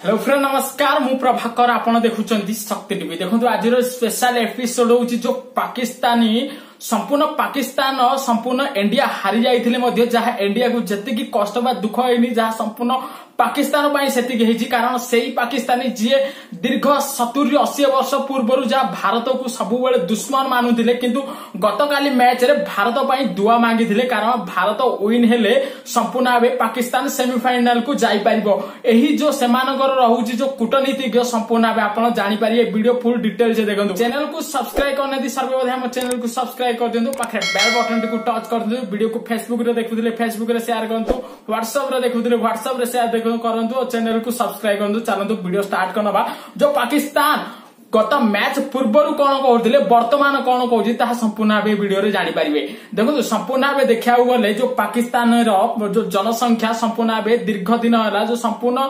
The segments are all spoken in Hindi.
हेलो फ्रेंड नमस्कार मु प्रभाकर आपण देखुचंती शक्ति टीवी देखो आज स्पेशल एपिसोड होची जो पाकिस्तानी संपूर्ण पाकिस्तान और संपूर्ण इंडिया हारी जाइथिले जहाँ इंडिया को जति कष्ट बा दुख होइनी जहाँ संपूर्ण पाकिस्तान से कारण से पाकिस्तानी जी दीर्घ 70-80 वर्ष पूर्व जहाँ भारत को सब दुश्मन मानुले किंतु गतकाली मैच रे भारत पर दुआ मांगी कारण भारत विन हेले संपूर्ण भाव पाकिस्तान सेमीफाइनाल को जाई परिबो। एही जो सेमानकर रहुची जो कूटनीतिज्ञ संपूर्ण भाव आपण जानि पारिए वीडियो फुल डिटेल से देखंतु। चैनल को सब्सक्राइब करने दी सर्वप्रथम हम चैनल को सब्सक्राइब कर दियंतु पाखे बेल बटन को टच कर दियंतु। वीडियो को फेसबुक रे देखुथिले फेसबुक रे शेयर करंतु व्हाट्सएप रे देखुथिले व्हाट्सएप रे शेयर करंतु और चैनल को सब्सक्राइब करंतु। चलंतु वीडियो स्टार्ट करनबा। जो पाकिस्तान गत मैच पूर्व कौन कहते वर्तमान कौन कहूँ संपूर्ण भाव वीडियो रे जानी पारिबे। देखो संपूर्ण भाव देखा गले जो पाकिस्तान जो जनसंख्या संपूर्ण भाव दीर्घ दिन है जो संपूर्ण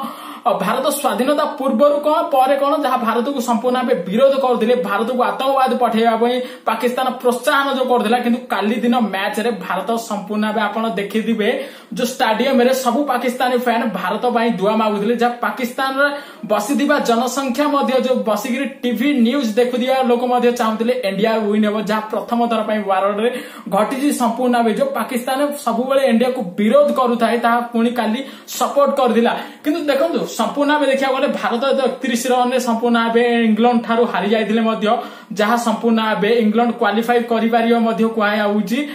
भारत स्वाधीनता पूर्व कौन पर कौन जहाँ भारत को संपूर्ण भाव विरोध करते भारत को आतंकवाद पठेवा पाकिस्तान प्रोत्साहन जो करथिला किंतु काली दिन मैच रे भारत संपूर्ण भाव आपण देखिथिबे जो स्टेडियम रे सबु पाकिस्तानी फैन भारत ପାଇଁ दुआ मागुथिले जहाँ पाकिस्तान रे बसिथिबा जनसंख्या मध्य जो बसिगिरी टीवी न्यूज देखुदिया लोक मध्य चाहुथिले इंडिया विन हेबो जहाँ प्रथम थर ପାଇଁ वर्ल्ड रे घटिछि संपूर्ण भाव जो पाकिस्तान सब बेले इंडिया को विरोध करुथाय ता पुणी काली सपोर्ट करथिला किंतु देखंतु संपूर्ण भाव देखा गले भारत 31 रन संपूर्ण भाव इंग्लैंड ठारू हारी जाइथिले मध्य जहाँ संपूर्ण भाव इंग्लैंड क्वालिफाई करि पारियो मध्य कुआ होउची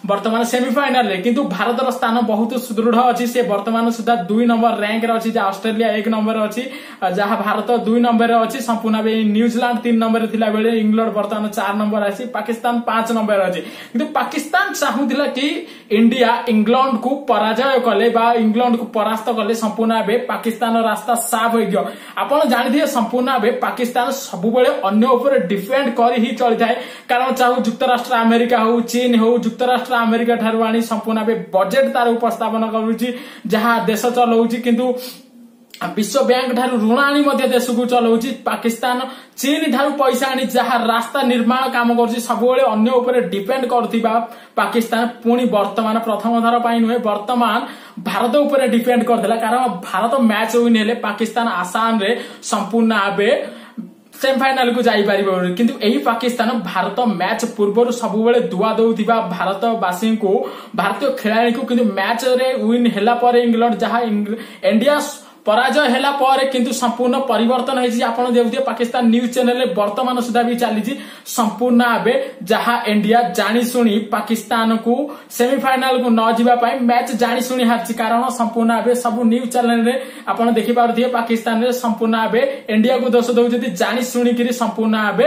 वर्तमान सेमीफाइनाल रे किंतु भारत रो स्थान बहुत सुदृढ़ अछि। से वर्तमान सुधा 2 नंबर रैंक रे अछि ऑस्ट्रेलिया 1 नंबर अछि जहाँ भारत 2 नंबर रे अछि संपूर्ण भाव न्यूजीलैंड 3 नंबर रे थिला बेले इंग्लैंड वर्तमान 4 नंबर अछि पाकिस्तान 5 नंबर अछि किंतु पाकिस्तान चाहुथिला कि इंडिया इंग्लैंड को पराजय कले बा इंग्लैंड को परास्त कले संपूर्ण भाव पाकिस्तान रास्ता साफ हो गयो। आपण जानिथिए संपूर्ण भाव पाकिस्तान सब बेले अन्य ऊपर डिपेंड करी ही चली थाए कारण चाहू युक्तराष्ट्र अमेरिका हो चीन हो युक्तराष्ट्र अमेरिका ठारू आनी संपूर्ण भाव बजेट तार उपस्थापन करूची जहाँ देश चलाउची किंतु विश्व बैंक ठारू ऋण आनी मध्य देश को चलाउची पाकिस्तान चीन ठारू पैसा आनी जहाँ रास्ता निर्माण काम करुची सब अन्य ऊपर डिपेंड करथिबा पाकिस्तान पुणी वर्तमान प्रथम थर ପାଇଁ नुहे वर्तमान भारत ऊपर डिपेंड करथिला कारण भारत मैच विन हेले पाकिस्तान आसान रे संपूर्ण भाव सेमीफाइनाल को जाई पारिबो किंतु एही पाकिस्तान भारत मैच पूर्व सब बेले दुआ दउथिबा भारतवासी को भारतीय खिलाड़ी को किंतु मैच रे विन हेला पर इंग्लैंड जहाँ इंडिया पराजय हेला पर किंतु संपूर्ण परिवर्तन है आपण देखुथिबे पाकिस्तान न्यूज चैनल वर्तमान सुधा भी चली संपूर्ण भाव जहाँ इंडिया जानी शुणी पाकिस्तान को सेमीफाइनाल को न जीवा पाई मैच जानी शुणी हारची कारण संपूर्ण भाव सब न्यूज चैनल रे आपण देखि पारुथिबे पाकिस्तान रे संपूर्ण भाव इंडिया को दोष दउछथि जानी शुणी करी संपूर्ण भाव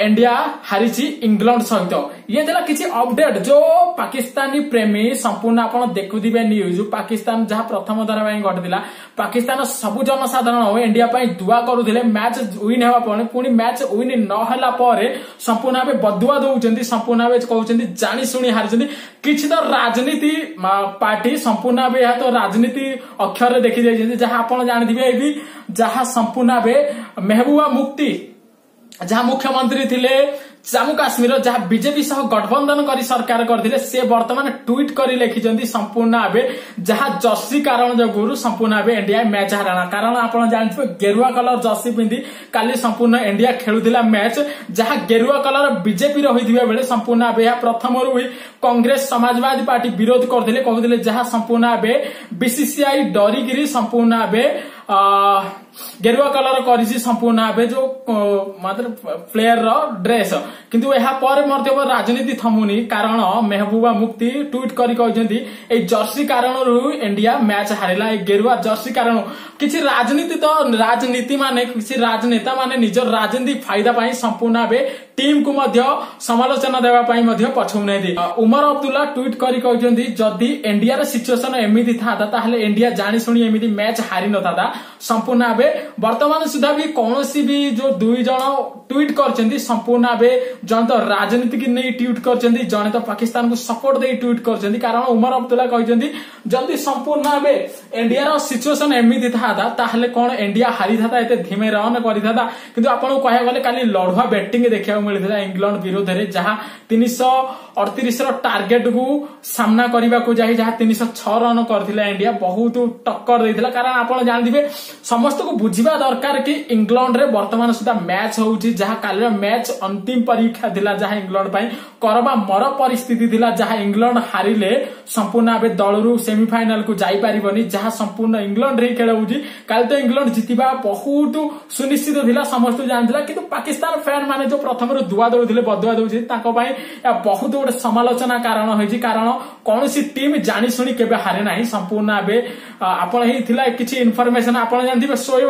इंडिया हारिची इंग्लैंड सहित ये देला किसी अपडेट जो पाकिस्तानी प्रेमी संपूर्ण आपण देखुथिबे न्यूज पाकिस्तान जहाँ प्रथम थर ପାଇଁ घटिला पाकिस्तान सबु जनसाधारण इंडिया ପାଇଁ दुआ करुथिले मैच विन हेबा पर पुणी मैच विन न होला पर संपूर्ण भाव बदुआ दउचंती संपूर्ण भाव कहउचंती जानी शुणी हारिचंती किछि तो राजनीति पार्टी संपूर्ण भाव या तो राजनीति अक्षर रे देखि जाइछंती जहाँ आपण जानिथिबे भी जहाँ संपूर्ण भाव महबूबा मुफ्ती जहाँ मुख्यमंत्री थिले जम्मू काश्मीर जहाँ बीजेपी सह गठबंधन करी सरकार करथिले से वर्तमान ट्वीट करी लिखिचंती संपूर्ण भाव जहाँ जर्सी कारण जगुरु संपूर्ण भाव इंडिया मैच हाराना कारण आपण जानथिबे गेरुआ कलर जर्सी पिंदी काली संपूर्ण इंडिया खेलुथिला मैच जहाँ गेरुआ कलर बीजेपी रहिथिबे बेले संपूर्ण भाव या प्रथम रु कांग्रेस समाजवादी पार्टी विरोध करथिले कहथिले जहाँ संपूर्ण भाव बीसीसीआई डरिगिरी संपूर्ण भाव गेरुआ कलर करिछि संपूर्ण भाव जो मतलब प्लेयर रो ड्रेस किंतु यह पर राजनीति थमुनी कारण महबूबा मुफ्ती ट्वीट करी कहते ए जर्सी कारण रु इंडिया मैच हारिला ए गेरुआ जर्सी कारण किसी राजनीति तो राजनीति माने किसी राजनेता माने निजर राजनीति फायदा पाई संपूर्ण भाव टीम को मध्य समालोचना देवा पाई मध्य पछौने दी उमर अब्दुल्ला ट्वीट करी कहते जदि इंडिया रे सिचुएशन एमिति थाता ताहले इंडिया जानी शुणी एमिति मैच हारि न थाता संपूर्ण भाव वर्तमान सुधा भी कौनसी भी जो दुई जन ट्वीट करचंती संपूर्ण भाव जन तो राजनीति की नहीं ट्वीट करचंती जने तो पाकिस्तान को सपोर्ट दे ट्वीट करचंती कारण उमर अब्दुल्ला कहचंती जदि संपूर्ण भाव इंडिया रो सिचुएशन एमिति थाता ताहले कोन इंडिया हारि थाता एते धीमे रन करि थाता किंतु आपण कहया गले काली लढुआ बैटिंग देखिया मिलता इंग्लैंड विरोध में जहां 338 टार्गेट को सामना करने को जाए जहां 306 रन करथिला इंडिया बहुत टक्कर देथिला कारण आपण जानथिबे समस्त को बुझिबा दरकार कि इंग्लैंड रे वर्तमान सुधा मैच होउची जहां काल मैच अंतिम परीक्षा थिला जहां इंग्लैंड पई करबा मर परिस्थिति थिला जहां इंग्लैंड हारिले संपूर्ण आबे दलरू सेमीफाइनल को जाई परिबनी जहां संपूर्ण इंग्लैंड रे खेल होउची काल तो इंग्लैंड जितिबा बहुत सुनिश्चित थिला समस्त जानथिला किंतु पाकिस्तान फैन माने जो प्रथम रो दुआ दउथिले बदुआ दउछि ताको पई बहुत गोटे समालोचना कारण होइछि कारण कोनोसी टीम जानि सुनी केबे हारे नाही संपूर्ण आबे आपण हेथिला किछि इन्फॉर्मेशन आपण जानथिबे शोएब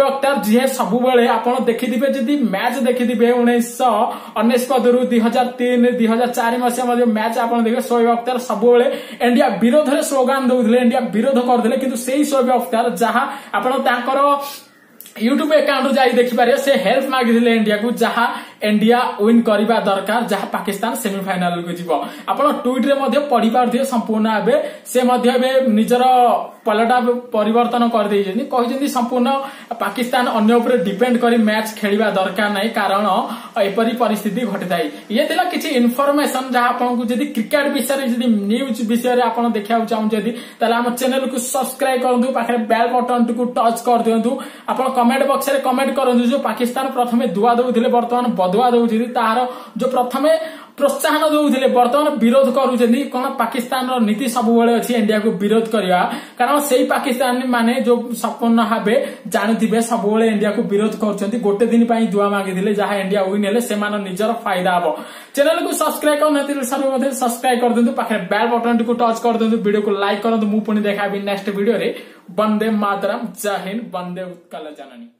अख्तर जे सब बेले आपण देखिथिबे जदी मैच देखिथिबे 1999 रु 2003 2004 मसिया मध्ये मैच आपण देखिबे शोएब अख्तर सब बेले इंडिया विरोध रे स्लोगान दउथिले इंडिया विरोध करथिले किंतु सेही शोएब अख्तर जहां आपण तांकर यूट्यूब अकाउंट जाई देखि पारे से हेल्प मागिथिले इंडिया को जहां इंडिया विन करबा दरकार जहां पाकिस्तान सेमीफाइनल को जीवो आपण ट्वीट रे मध्ये पढि पारथिए संपूर्ण आबे से मध्ये बे निजर पलटा परिवर्तन कर देइछनी कहिसेंती संपूर्ण पाकिस्तान अन्य ऊपर डिपेंड करी मैच खेलिबा दरकार नै कारण एपरी परिस्थिति घटिताई ये थिला किछि इन्फॉर्मेशन जहां आपन को जदी क्रिकेट विषय जदी न्यूज विषय आपन देखिया चाहू जदी तले हम चैनल को सब्सक्राइब करदु पाखरे बेल बटन को टच कर दियंतु आपन कमेंट बॉक्स रे कमेंट करदु जो पाकिस्तान प्रथमे दुआ दउथिले वर्तमान बदुआ दउछि तार जो प्रथमे प्रोत्साहन दउथिले वर्तमान विरोध करूछेंती कोन पाकिस्तान रो नीति सब बेले अछि इंडिया को विरोध करिया कारण सेही पाकिस्तानी माने जो संपूर्ण भाबे जानिथिबे सब बेले इंडिया को विरोध करछेंती गोटे दिन पई दुआ मागिथिले जहां इंडिया विन हेले से मान निजर फायदा हबो चैनल को सब्सक्राइब करनथिले सब मध्ये सब्सक्राइब कर देंतु पाखे बेल बटन को टच कर देंतु वीडियो को लाइक करंतु मु पुनी देखाबी नेक्स्ट वीडियो रे वंदे मातरम जय हिंद वंदे उत्कल जननी।